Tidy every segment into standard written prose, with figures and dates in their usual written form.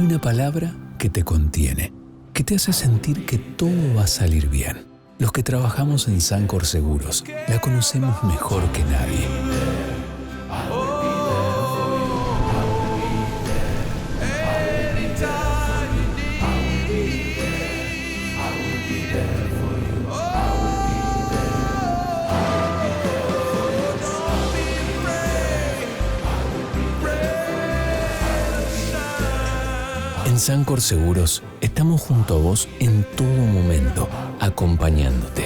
Hay una palabra que te contiene, que te hace sentir que todo va a salir bien. Los que trabajamos en Sancor Seguros la conocemos mejor que nadie. En Sancor Seguros estamos junto a vos en todo momento, acompañándote.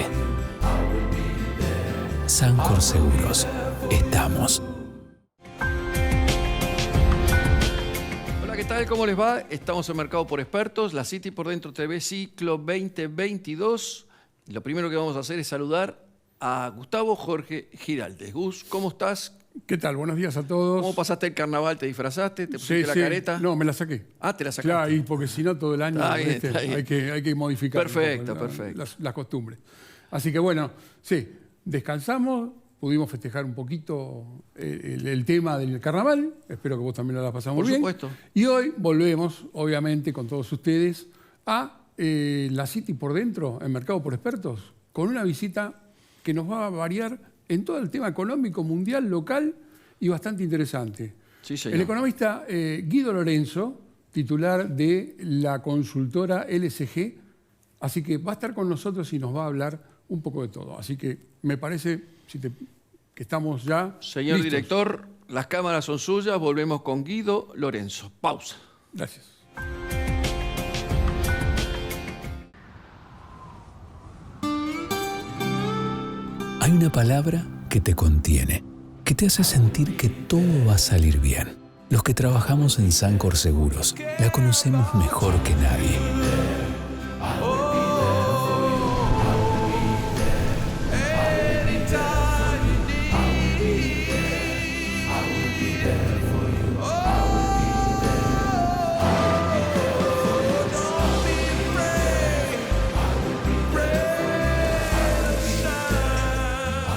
Sancor Seguros, estamos. Hola, ¿qué tal? ¿Cómo les va? Estamos en Mercado por Expertos, la City por Dentro TV Ciclo 2022. Lo primero que vamos a hacer es saludar a Gustavo Jorge Giraldes. Gus, ¿cómo estás? ¿Qué tal? Buenos días a todos. ¿Cómo pasaste el carnaval? ¿Te disfrazaste? ¿Te pusiste la careta? No, me la saqué. Ah, ¿te la sacaste? Claro, y porque si no todo el año Está bien. hay que modificar Perfecto. las costumbres. Así que bueno, sí, descansamos, pudimos festejar un poquito el tema del carnaval. Espero que vos también la pasamos bien. Por supuesto. Y hoy volvemos, obviamente, con todos ustedes a la City por Dentro, en Mercado por Expertos, con una visita que nos va a variar en todo el tema económico, mundial, local y bastante interesante. Sí, señor. El economista Guido Lorenzo, titular de la consultora LSG, así que va a estar con nosotros y nos va a hablar un poco de todo. Así que me parece que estamos ya Señor listos. director, las cámaras son suyas. Volvemos con Guido Lorenzo. Pausa. Gracias. Hay una palabra que te contiene, que te hace sentir que todo va a salir bien. Los que trabajamos en Sancor Seguros la conocemos mejor que nadie.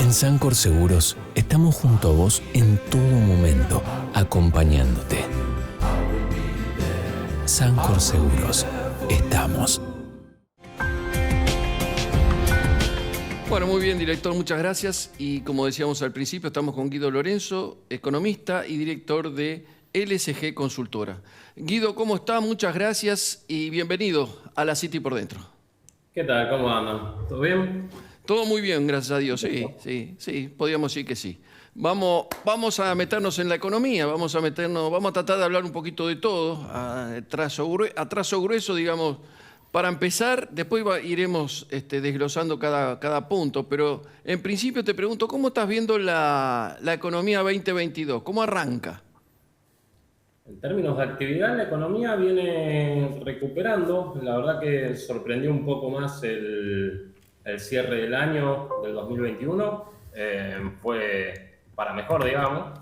En Sancor Seguros estamos junto a vos en todo momento, acompañándote. Sancor Seguros, estamos. Bueno, muy bien, director, muchas gracias. Y como decíamos al principio, estamos con Guido Lorenzo, economista y director de LSG Consultora. Guido, ¿cómo está? Muchas gracias y bienvenido a la City por Dentro. ¿Qué tal? ¿Cómo andan? ¿Todo bien? Todo muy bien, gracias a Dios. Sí, podríamos decir que sí. Vamos a meternos en la economía, vamos a tratar de hablar un poquito de todo, a trazo grueso, digamos, para empezar. Después iremos desglosando cada punto, pero en principio te pregunto, ¿cómo estás viendo la economía 2022? ¿Cómo arranca? En términos de actividad, la economía viene recuperando. La verdad que sorprendió un poco más el cierre del año del 2021. Fue para mejor, digamos.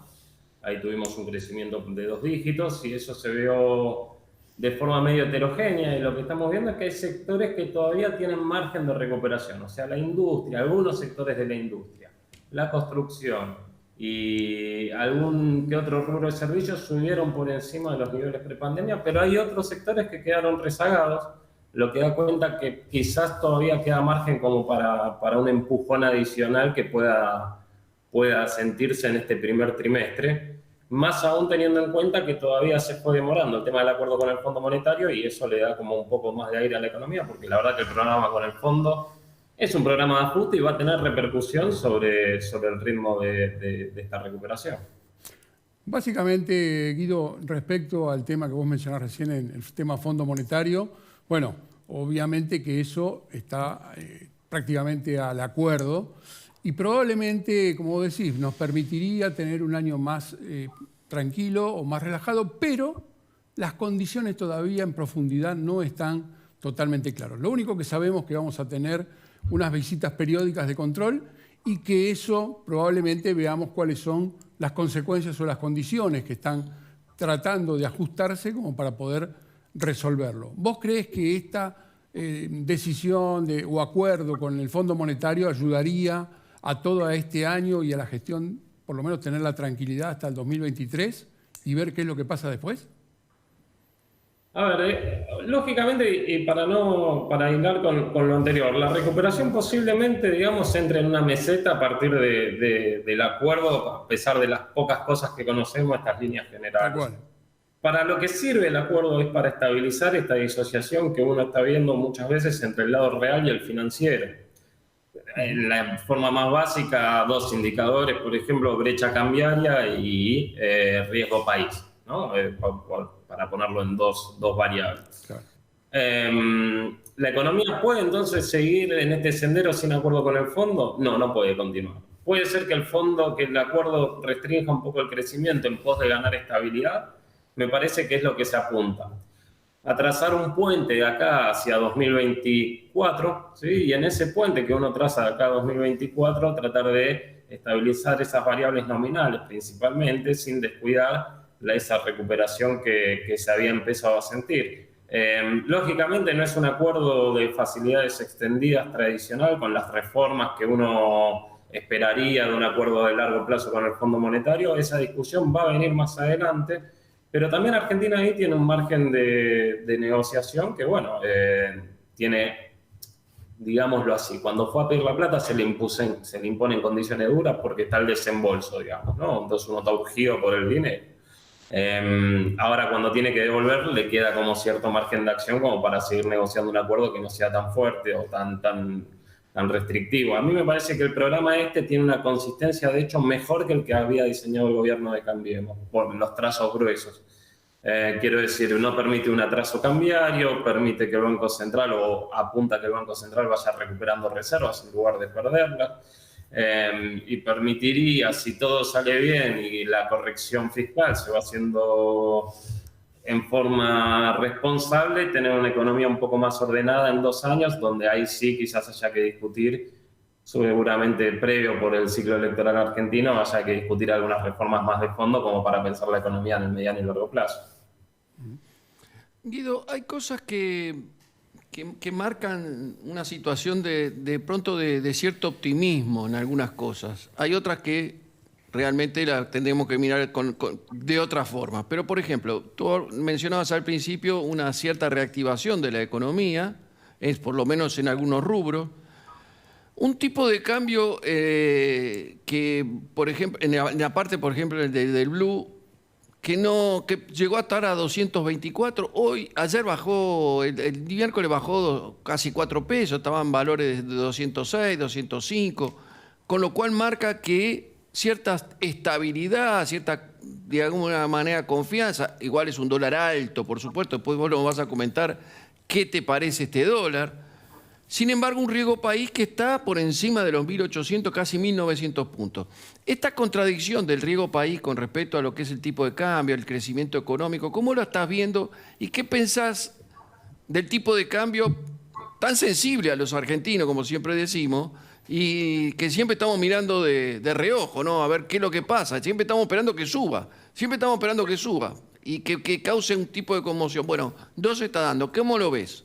Ahí tuvimos un crecimiento de 2 dígitos y eso se vio de forma medio heterogénea. Y lo que estamos viendo es que hay sectores que todavía tienen margen de recuperación. O sea, la industria, algunos sectores de la industria, la construcción y algún que otro rubro de servicios subieron por encima de los niveles prepandemia, pero hay otros sectores que quedaron rezagados, lo que da cuenta que quizás todavía queda margen como para un empujón adicional que pueda sentirse en este primer trimestre, más aún teniendo en cuenta que todavía se fue demorando el tema del acuerdo con el Fondo Monetario y eso le da como un poco más de aire a la economía, porque la verdad que el programa con el Fondo es un programa de ajuste y va a tener repercusión sobre el ritmo de esta recuperación. Básicamente, Guido, respecto al tema que vos mencionás recién, en el tema Fondo Monetario, bueno, obviamente que eso está prácticamente al acuerdo y probablemente, como vos decís, nos permitiría tener un año más tranquilo o más relajado, pero las condiciones todavía en profundidad no están totalmente claras. Lo único que sabemos es que vamos a tener unas visitas periódicas de control y que eso probablemente veamos cuáles son las consecuencias o las condiciones que están tratando de ajustarse como para poder resolverlo. ¿Vos creés que esta decisión o acuerdo con el Fondo Monetario ayudaría a todo este año y a la gestión, por lo menos tener la tranquilidad hasta el 2023 y ver qué es lo que pasa después? A ver, lógicamente, y para hilar con lo anterior, la recuperación posiblemente, digamos, entre en una meseta a partir del acuerdo, a pesar de las pocas cosas que conocemos, estas líneas Tal generales. cual. Para lo que sirve el acuerdo es para estabilizar esta disociación que uno está viendo muchas veces entre el lado real y el financiero. En la forma más básica, dos indicadores, por ejemplo, brecha cambiaria y riesgo país, ¿no? Para ponerlo en dos variables. Claro. ¿La economía puede entonces seguir en este sendero sin acuerdo con el fondo? No, no puede continuar. Puede ser que el acuerdo restrinja un poco el crecimiento en pos de ganar estabilidad. Me parece que es lo que se apunta. A trazar un puente de acá hacia 2024, ¿sí? Y en ese puente que uno traza de acá a 2024, tratar de estabilizar esas variables nominales principalmente, sin descuidar esa recuperación que se había empezado a sentir. Lógicamente no es un acuerdo de facilidades extendidas tradicional con las reformas que uno esperaría de un acuerdo de largo plazo con el Fondo Monetario. Esa discusión va a venir más adelante. Pero también Argentina ahí tiene un margen de negociación que, bueno, tiene, digámoslo así, cuando fue a pedir la plata se le imponen condiciones duras porque está el desembolso, digamos, ¿no? Entonces uno está urgido por el dinero. Ahora cuando tiene que devolver le queda como cierto margen de acción como para seguir negociando un acuerdo que no sea tan fuerte o tan restrictivo. A mí me parece que el programa tiene una consistencia, de hecho, mejor que el que había diseñado el gobierno de Cambiemos, por los trazos gruesos. Quiero decir, no permite un atraso cambiario, permite que el Banco Central, o apunta que el Banco Central vaya recuperando reservas en lugar de perderlas, y permitiría, si todo sale bien y la corrección fiscal se va haciendo en forma responsable, tener una economía un poco más ordenada en 2 años, donde ahí sí quizás haya que discutir, seguramente previo por el ciclo electoral argentino, haya que discutir algunas reformas más de fondo como para pensar la economía en el mediano y largo plazo. Guido, hay cosas que marcan una situación de pronto de cierto optimismo en algunas cosas. Hay otras que realmente la tendremos que mirar de otra forma. Pero, por ejemplo, tú mencionabas al principio una cierta reactivación de la economía, es por lo menos en algunos rubros. Un tipo de cambio que, por ejemplo, en la parte, por ejemplo, del blue, que llegó a estar a 224, ayer bajó, el miércoles bajó casi 4 pesos, estaban valores de 206, 205, con lo cual marca que cierta estabilidad, cierta, de alguna manera, confianza. Igual es un dólar alto, por supuesto. Después vos nos vas a comentar qué te parece este dólar. Sin embargo, un riesgo país que está por encima de los 1.800, casi 1.900 puntos. Esta contradicción del riesgo país con respecto a lo que es el tipo de cambio, el crecimiento económico, ¿cómo lo estás viendo? ¿Y qué pensás del tipo de cambio tan sensible a los argentinos, como siempre decimos, y que siempre estamos mirando de reojo, ¿no? A ver qué es lo que pasa. Siempre estamos esperando que suba. Y que cause un tipo de conmoción. Bueno, no se está dando. ¿Cómo lo ves?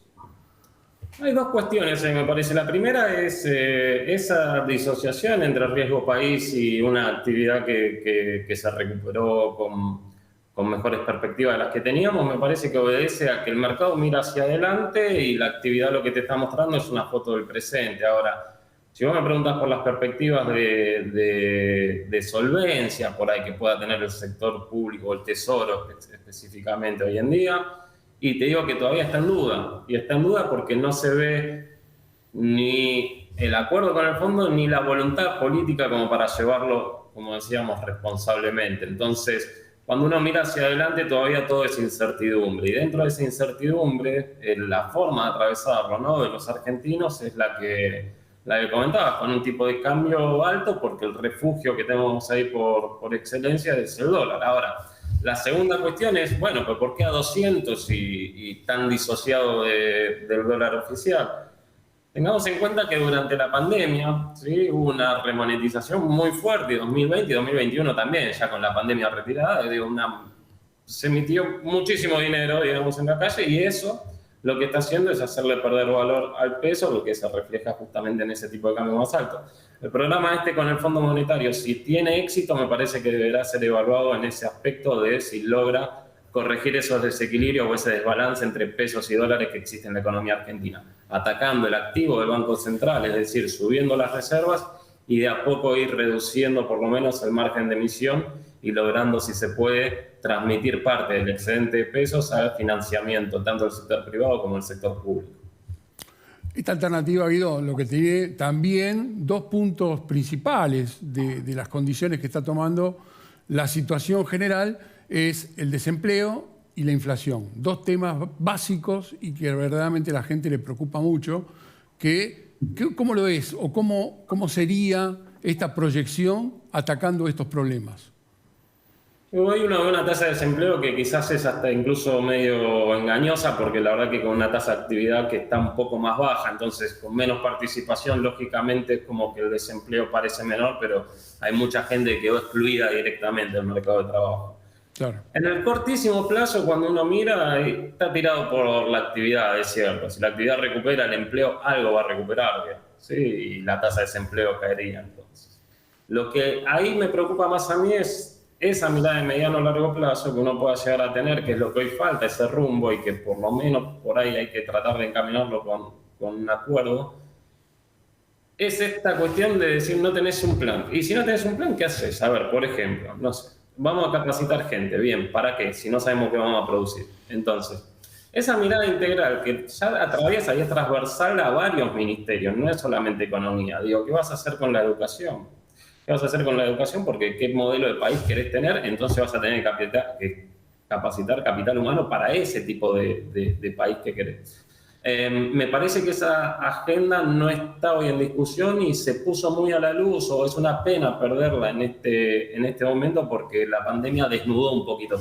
Hay dos cuestiones, me parece. La primera es esa disociación entre riesgo país y una actividad que se recuperó con mejores perspectivas de las que teníamos. Me parece que obedece a que el mercado mira hacia adelante y la actividad lo que te está mostrando es una foto del presente. Ahora, si vos me preguntas por las perspectivas de solvencia por ahí que pueda tener el sector público o el tesoro específicamente hoy en día, y te digo que todavía está en duda. Y está en duda porque no se ve ni el acuerdo con el fondo ni la voluntad política como para llevarlo, como decíamos, responsablemente. Entonces, cuando uno mira hacia adelante, todavía todo es incertidumbre. Y dentro de esa incertidumbre, la forma de atravesarlo, ¿no?, de los argentinos es la que comentabas, con un tipo de cambio alto, porque el refugio que tenemos ahí por excelencia es el dólar. Ahora, la segunda cuestión es, bueno, pues ¿por qué a 200 y tan disociado del dólar oficial? Tengamos en cuenta que durante la pandemia, ¿sí?, hubo una remonetización muy fuerte, 2020 y 2021 también, ya con la pandemia retirada, se emitió muchísimo dinero, digamos, en la calle, y eso lo que está haciendo es hacerle perder valor al peso, lo que se refleja justamente en ese tipo de cambio más alto. El programa con el Fondo Monetario, si tiene éxito, me parece que deberá ser evaluado en ese aspecto de si logra corregir esos desequilibrios o ese desbalance entre pesos y dólares que existe en la economía argentina, atacando el activo del Banco Central, es decir, subiendo las reservas y de a poco ir reduciendo por lo menos el margen de emisión y logrando, si se puede, transmitir parte del excedente de pesos al financiamiento, tanto del sector privado como del sector público. Esta alternativa, Guido, lo que tiene también dos puntos principales de las condiciones que está tomando la situación general es el desempleo y la inflación. Dos temas básicos y que verdaderamente a la gente le preocupa mucho. ¿Cómo lo es o cómo sería esta proyección atacando estos problemas? Hay una tasa de desempleo que quizás es hasta incluso medio engañosa, porque la verdad que con una tasa de actividad que está un poco más baja, entonces con menos participación, lógicamente es como que el desempleo parece menor, pero hay mucha gente que quedó excluida directamente del mercado de trabajo. Claro. En el cortísimo plazo, cuando uno mira, está tirado por la actividad, es cierto. Si la actividad recupera el empleo, algo va a recuperar, ¿sí? Y la tasa de desempleo caería entonces. Lo que ahí me preocupa más a mí es esa mirada de mediano a largo plazo que uno pueda llegar a tener, que es lo que hoy falta, ese rumbo, y que por lo menos por ahí hay que tratar de encaminarlo con un acuerdo, es esta cuestión de decir no tenés un plan. Y si no tenés un plan, ¿qué haces? A ver, por ejemplo, no sé, vamos a capacitar gente, bien, ¿para qué? Si no sabemos qué vamos a producir. Entonces, esa mirada integral que ya atraviesa y es transversal a varios ministerios, no es solamente economía. Digo, ¿qué vas a hacer con la educación? ¿Qué vas a hacer con la educación? Porque qué modelo de país querés tener, entonces vas a tener que capacitar capital humano para ese tipo de país que querés. Me parece que esa agenda no está hoy en discusión y se puso muy a la luz, o es una pena perderla en este momento, porque la pandemia desnudó un poquito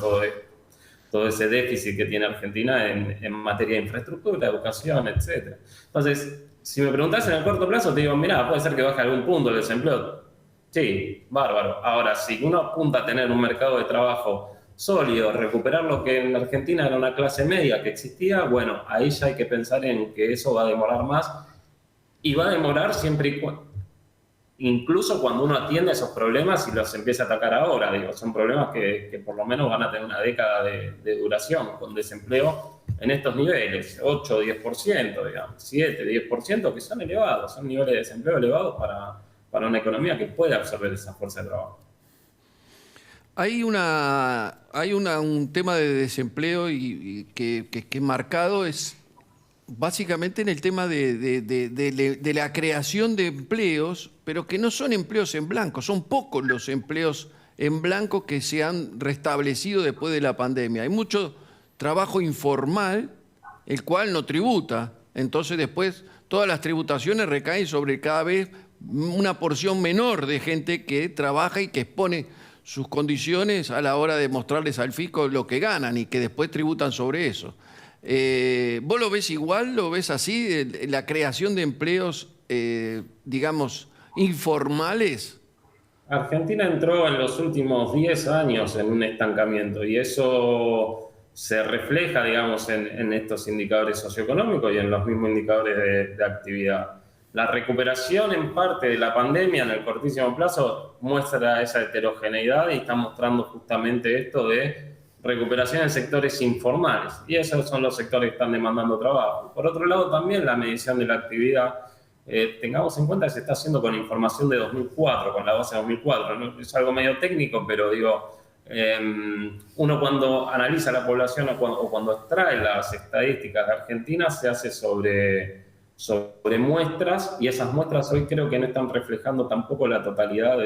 todo ese déficit que tiene Argentina en materia de infraestructura, educación, etc. Entonces, si me preguntás en el corto plazo, te digo, mirá, puede ser que baje algún punto el desempleo. Sí, bárbaro. Ahora, si uno apunta a tener un mercado de trabajo sólido, recuperar lo que en Argentina era una clase media que existía, bueno, ahí ya hay que pensar en que eso va a demorar más, y va a demorar siempre y cuando, incluso cuando uno atiende esos problemas y los empieza a atacar ahora. Digo, son problemas que por lo menos van a tener una década de duración, con desempleo en estos niveles, 8 o 10%, digamos, 7, 10%, que son elevados, son niveles de desempleo elevados para una economía que puede absorber esa fuerza de trabajo. Hay un tema de desempleo y que es marcado, es básicamente en el tema de la creación de empleos, pero que no son empleos en blanco, son pocos los empleos en blanco que se han restablecido después de la pandemia. Hay mucho trabajo informal, el cual no tributa, entonces después todas las tributaciones recaen sobre cada vez una porción menor de gente que trabaja y que expone sus condiciones a la hora de mostrarles al fisco lo que ganan y que después tributan sobre eso. ¿Vos lo ves igual? ¿Lo ves así? ¿La creación de empleos, digamos, informales? Argentina entró en los últimos 10 años en un estancamiento, y eso se refleja, digamos, en estos indicadores socioeconómicos y en los mismos indicadores de actividad. La recuperación en parte de la pandemia en el cortísimo plazo muestra esa heterogeneidad y está mostrando justamente esto de recuperación en sectores informales, y esos son los sectores que están demandando trabajo. Por otro lado, también la medición de la actividad, tengamos en cuenta que se está haciendo con información de 2004, con la base de 2004, ¿no? Es algo medio técnico, pero digo, uno cuando analiza la población o cuando extrae las estadísticas de Argentina, se hace sobre muestras, y esas muestras hoy creo que no están reflejando tampoco la totalidad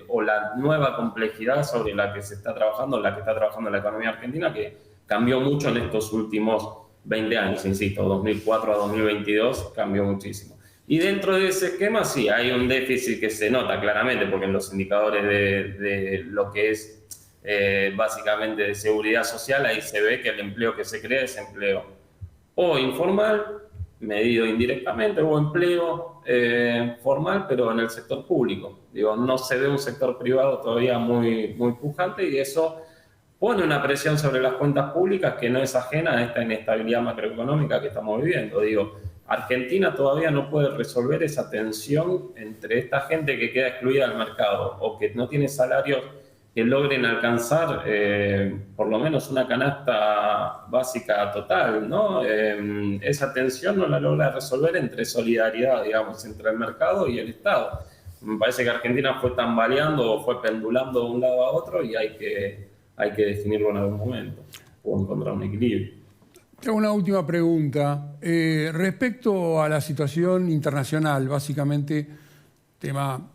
o la nueva complejidad sobre la que se está trabajando, la economía argentina, que cambió mucho en estos últimos 20 años, insisto, 2004 a 2022 cambió muchísimo. Y dentro de ese esquema sí hay un déficit que se nota claramente, porque en los indicadores de lo que es básicamente de seguridad social, ahí se ve que el empleo que se crea es empleo o informal, medido indirectamente, o empleo formal, pero en el sector público. Digo, no se ve un sector privado todavía muy pujante, y eso pone una presión sobre las cuentas públicas que no es ajena a esta inestabilidad macroeconómica que estamos viviendo. Digo, Argentina todavía no puede resolver esa tensión entre esta gente que queda excluida del mercado o que no tiene salarios que logren alcanzar por lo menos una canasta básica total, ¿no? Esa tensión no la logra resolver entre solidaridad, digamos, entre el mercado y el Estado. Me parece que Argentina fue tambaleando o fue pendulando de un lado a otro y hay que definirlo en algún momento o encontrar un equilibrio. Tengo una última pregunta. Respecto a la situación internacional, básicamente, tema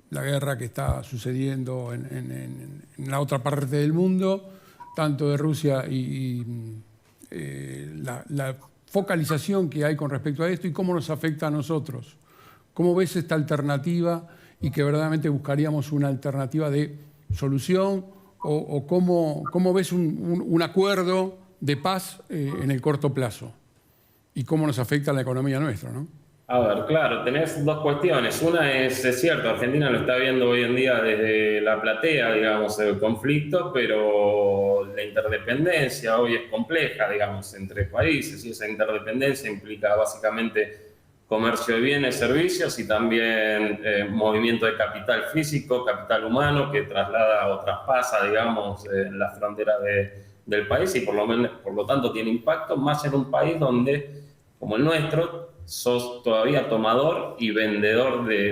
la guerra que está sucediendo en la otra parte del mundo, tanto de Rusia y la focalización que hay con respecto a esto y cómo nos afecta a nosotros. ¿Cómo ves esta alternativa y que verdaderamente buscaríamos una alternativa de solución o cómo ves un acuerdo de paz en el corto plazo y cómo nos afecta a la economía nuestra, ¿no? A ver, claro, tenés dos cuestiones. Una es cierto, Argentina lo está viendo hoy en día desde la platea, digamos, el conflicto, pero la interdependencia hoy es compleja, digamos, entre países, y esa interdependencia implica básicamente comercio de bienes, servicios y también movimiento de capital físico, capital humano, que traslada o traspasa, digamos, la frontera del país y por lo tanto tiene impacto más en un país donde, como el nuestro, sos todavía tomador y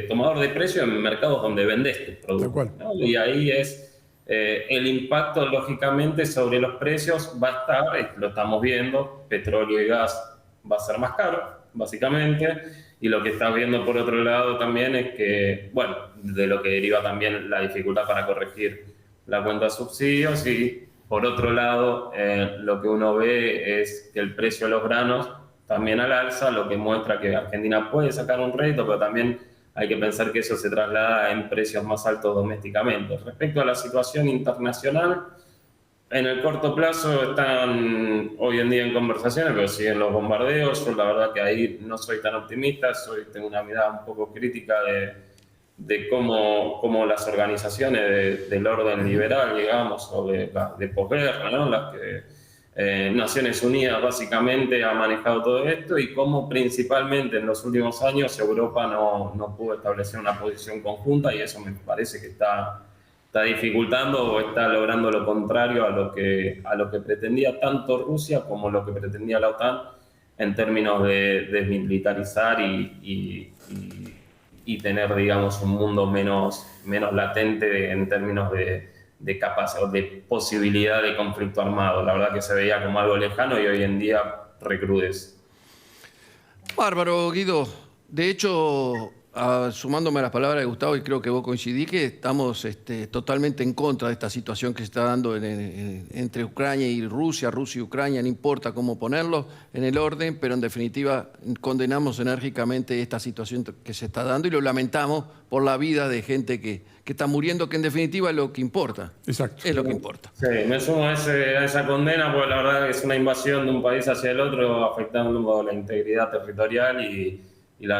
tomador de precios en mercados donde vendés tus productos, ¿no? Y ahí es el impacto, lógicamente, sobre los precios va a estar, lo estamos viendo, petróleo y gas va a ser más caro, básicamente, y lo que estás viendo por otro lado también es que, bueno, de lo que deriva también la dificultad para corregir la cuenta de subsidios y, por otro lado, lo que uno ve es que el precio de los granos también al alza, lo que muestra que Argentina puede sacar un rédito, pero también hay que pensar que eso se traslada en precios más altos domésticamente. Respecto a la situación internacional, en el corto plazo están hoy en día en conversaciones, pero siguen los bombardeos. Yo la verdad que ahí no soy tan optimista, tengo una mirada un poco crítica de cómo las organizaciones del orden liberal, digamos, o de posguerra, ¿no? Las que Naciones Unidas básicamente ha manejado todo esto y cómo principalmente en los últimos años Europa no pudo establecer una posición conjunta y eso me parece que está dificultando o está logrando lo contrario a lo que pretendía tanto Rusia como lo que pretendía la OTAN en términos de desmilitarizar y tener, digamos, un mundo menos latente en términos de capacidad o de posibilidad de conflicto armado. La verdad que se veía como algo lejano y hoy en día recrudece. Bárbaro, Guido. De hecho, sumándome a las palabras de Gustavo, y creo que vos coincidís, que estamos totalmente en contra de esta situación que se está dando entre Ucrania y Rusia y Ucrania, no importa cómo ponerlo en el orden, pero en definitiva condenamos enérgicamente esta situación que se está dando y lo lamentamos por la vida de gente que está muriendo, que en definitiva es lo que importa. Exacto. Es lo que importa. Sí, me sumo a esa condena, porque la verdad es una invasión de un país hacia el otro, afectando la integridad territorial y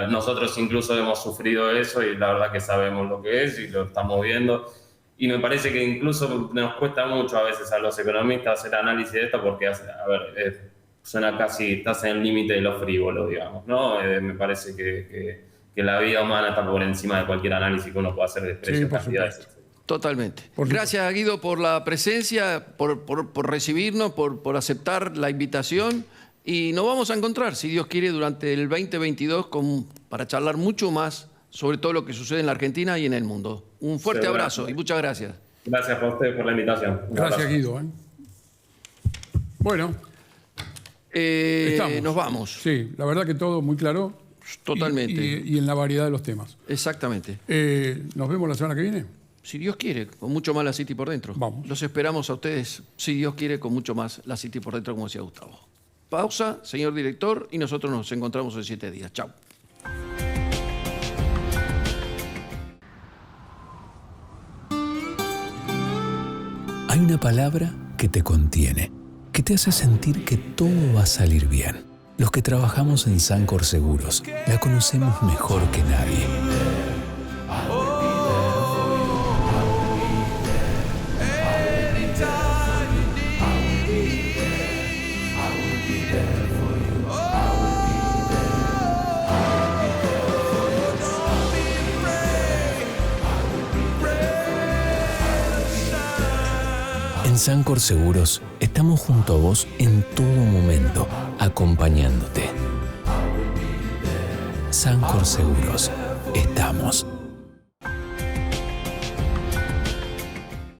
nosotros incluso hemos sufrido eso y la verdad que sabemos lo que es y lo estamos viendo. Y me parece que incluso nos cuesta mucho a veces a los economistas hacer análisis de esto porque, suena casi, estás en el límite de lo frívolo, digamos, ¿no? Me parece que la vida humana está por encima de cualquier análisis que uno pueda hacer de precios, cantidades. Totalmente. Gracias, Guido, por la presencia, por recibirnos, por aceptar la invitación. Y nos vamos a encontrar, si Dios quiere, durante el 2022 para charlar mucho más sobre todo lo que sucede en la Argentina y en el mundo. Un fuerte abrazo y muchas gracias. Gracias a usted por la invitación. Gracias, Guido. Bueno, nos vamos. Sí, la verdad que todo muy claro. Totalmente. Y en la variedad de los temas. Exactamente. ¿Nos vemos la semana que viene? Si Dios quiere, con mucho más La City por dentro. Vamos. Los esperamos a ustedes, si Dios quiere, con mucho más La City por dentro, como decía Gustavo. Pausa, señor director, y nosotros nos encontramos en 7 días. Chao. Hay una palabra que te contiene, que te hace sentir que todo va a salir bien. Los que trabajamos en Sancor Seguros la conocemos mejor que nadie. En Sancor Seguros estamos junto a vos en todo momento, acompañándote. Sancor Seguros, estamos.